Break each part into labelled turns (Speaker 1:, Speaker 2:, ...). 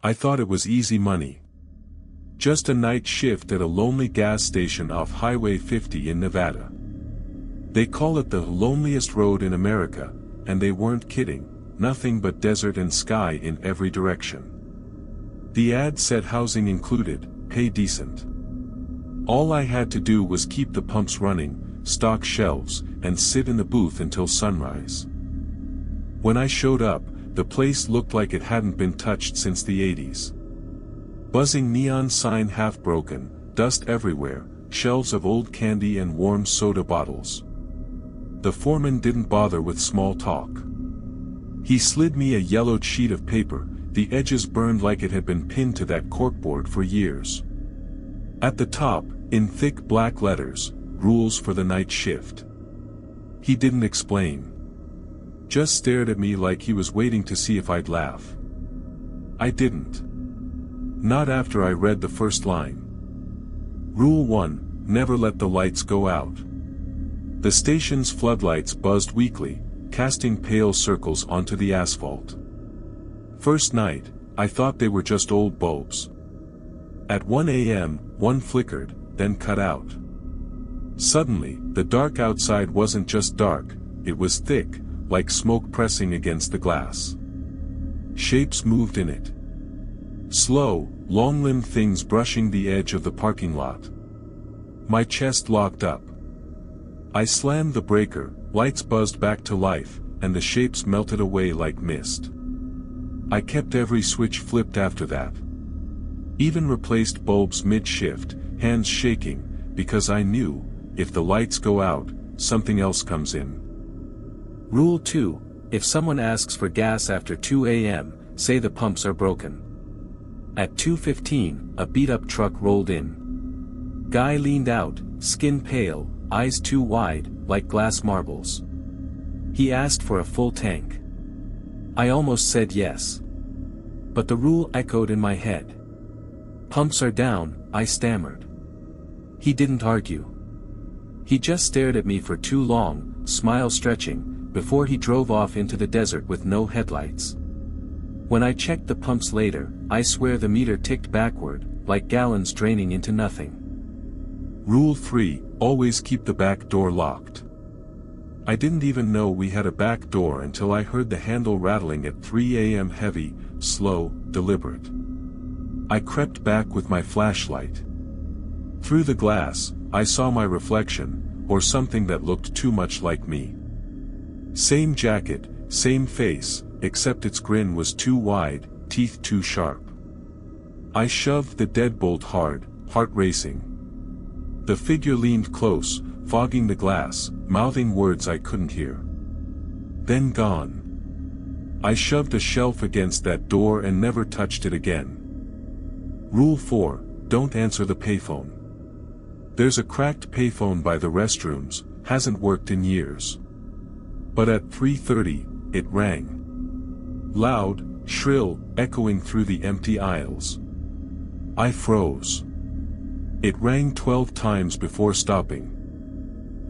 Speaker 1: I thought it was easy money. Just a night shift at a lonely gas station off Highway 50 in Nevada. They call it the loneliest road in America, and they weren't kidding, nothing but desert and sky in every direction. The ad said housing included, pay decent. All I had to do was keep the pumps running, stock shelves, and sit in the booth until sunrise. When I showed up, the place looked like it hadn't been touched since the 80s. Buzzing neon sign half broken, dust everywhere, shelves of old candy and warm soda bottles. The foreman didn't bother with small talk. He slid me a yellowed sheet of paper, the edges burned like it had been pinned to that corkboard for years. At the top, in thick black letters, rules for the night shift. He didn't explain. Just stared at me like he was waiting to see if I'd laugh. I didn't. Not after I read the first line. Rule 1, never let the lights go out. The station's floodlights buzzed weakly, casting pale circles onto the asphalt. First night, I thought they were just old bulbs. At 1 a.m., one flickered, then cut out. Suddenly, the dark outside wasn't just dark, it was thick, like smoke pressing against the glass. Shapes moved in it. Slow, long-limbed things brushing the edge of the parking lot. My chest locked up. I slammed the breaker, lights buzzed back to life, and the shapes melted away like mist. I kept every switch flipped after that. Even replaced bulbs mid-shift, hands shaking, because I knew, if the lights go out, something else comes in.
Speaker 2: Rule 2, if someone asks for gas after 2 a.m., say the pumps are broken. At 2:15, a beat-up truck rolled in. Guy leaned out, skin pale, eyes too wide, like glass marbles. He asked for a full tank. I almost said yes. But the rule echoed in my head. Pumps are down, I stammered. He didn't argue. He just stared at me for too long, smile stretching, before he drove off into the desert with no headlights. When I checked the pumps later, I swear the meter ticked backward, like gallons draining into nothing.
Speaker 1: Rule 3, always keep the back door locked. I didn't even know we had a back door until I heard the handle rattling at 3 a.m. heavy, slow, deliberate. I crept back with my flashlight. Through the glass, I saw my reflection, or something that looked too much like me. Same jacket, same face, except its grin was too wide, teeth too sharp. I shoved the deadbolt hard, heart racing. The figure leaned close, fogging the glass, mouthing words I couldn't hear. Then gone. I shoved a shelf against that door and never touched it again. Rule 4, don't answer the payphone. There's a cracked payphone by the restrooms, hasn't worked in years. But at 3:30, it rang. Loud, shrill, echoing through the empty aisles. I froze. It rang 12 times before stopping.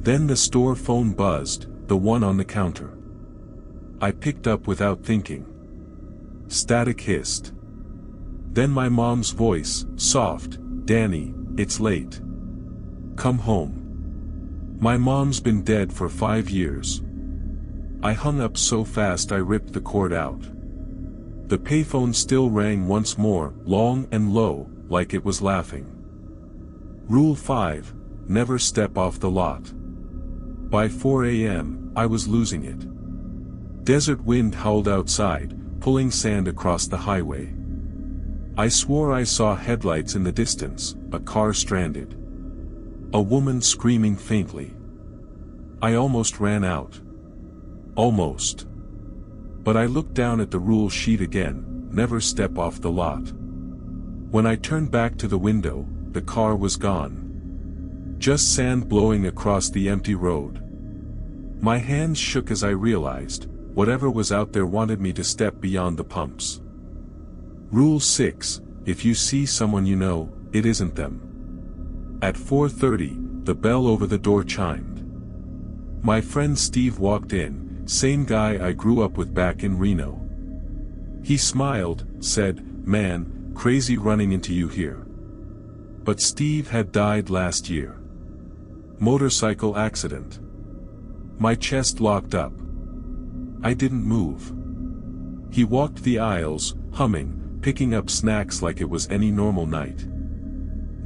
Speaker 1: Then the store phone buzzed, the one on the counter. I picked up without thinking. Static hissed. Then my mom's voice, soft, "Danny, it's late. Come home." My mom's been dead for 5 years. I hung up so fast I ripped the cord out. The payphone still rang once more, long and low, like it was laughing. Rule 5, never step off the lot. By 4 a.m., I was losing it. Desert wind howled outside, pulling sand across the highway. I swore I saw headlights in the distance, a car stranded. A woman screaming faintly. I almost ran out. Almost. But I looked down at the rule sheet again, never step off the lot. When I turned back to the window, the car was gone. Just sand blowing across the empty road. My hands shook as I realized, whatever was out there wanted me to step beyond the pumps. Rule 6, if you see someone you know, it isn't them. At 4:30, the bell over the door chimed. My friend Steve walked in, same guy I grew up with back in Reno. He smiled, said, man, crazy running into you here. But Steve had died last year. Motorcycle accident. My chest locked up. I didn't move. He walked the aisles, humming, picking up snacks like it was any normal night.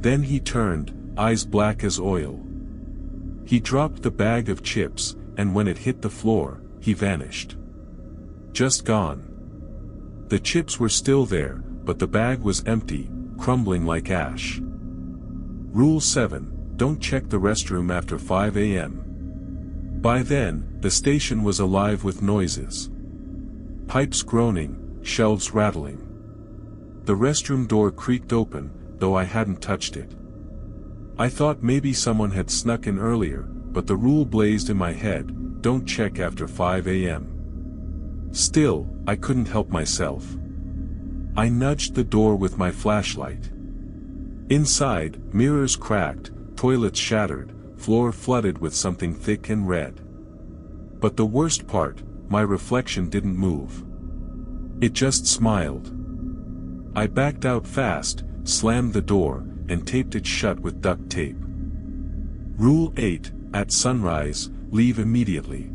Speaker 1: Then he turned, eyes black as oil. He dropped the bag of chips, and when it hit the floor, he vanished. Just gone. The chips were still there, but the bag was empty, crumbling like ash. Rule 7. Don't check the restroom after 5 a.m. By then, the station was alive with noises. Pipes groaning, shelves rattling. The restroom door creaked open, though I hadn't touched it. I thought maybe someone had snuck in earlier, but the rule blazed in my head, don't check after 5 a.m. Still, I couldn't help myself. I nudged the door with my flashlight. Inside, mirrors cracked, toilets shattered, floor flooded with something thick and red. But the worst part, my reflection didn't move. It just smiled. I backed out fast, slammed the door, and taped it shut with duct tape. Rule 8, at sunrise, leave immediately.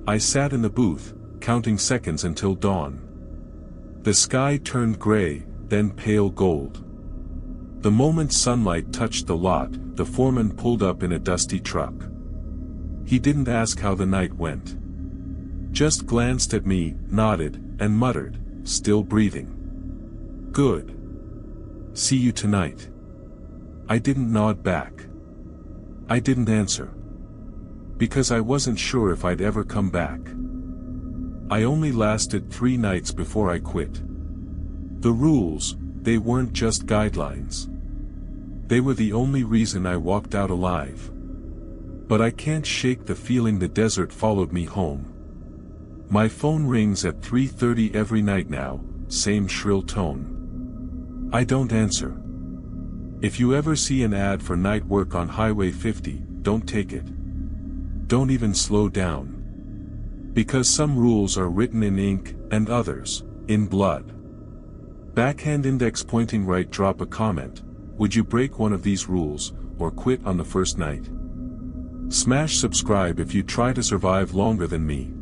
Speaker 1: I sat in the booth, counting seconds until dawn. The sky turned gray, then pale gold. The moment sunlight touched the lot, the foreman pulled up in a dusty truck. He didn't ask how the night went. Just glanced at me, nodded, and muttered, still breathing. Good. See you tonight. I didn't nod back. I didn't answer. Because I wasn't sure if I'd ever come back. I only lasted 3 nights before I quit. The rules, they weren't just guidelines. They were the only reason I walked out alive. But I can't shake the feeling the desert followed me home. My phone rings at 3:30 every night now, same shrill tone. I don't answer. If you ever see an ad for night work on Highway 50, don't take it. Don't even slow down. Because some rules are written in ink, and others, in blood. Backhand index pointing right. Drop a comment. Would you break one of these rules, or quit on the first night? Smash subscribe if you try to survive longer than me.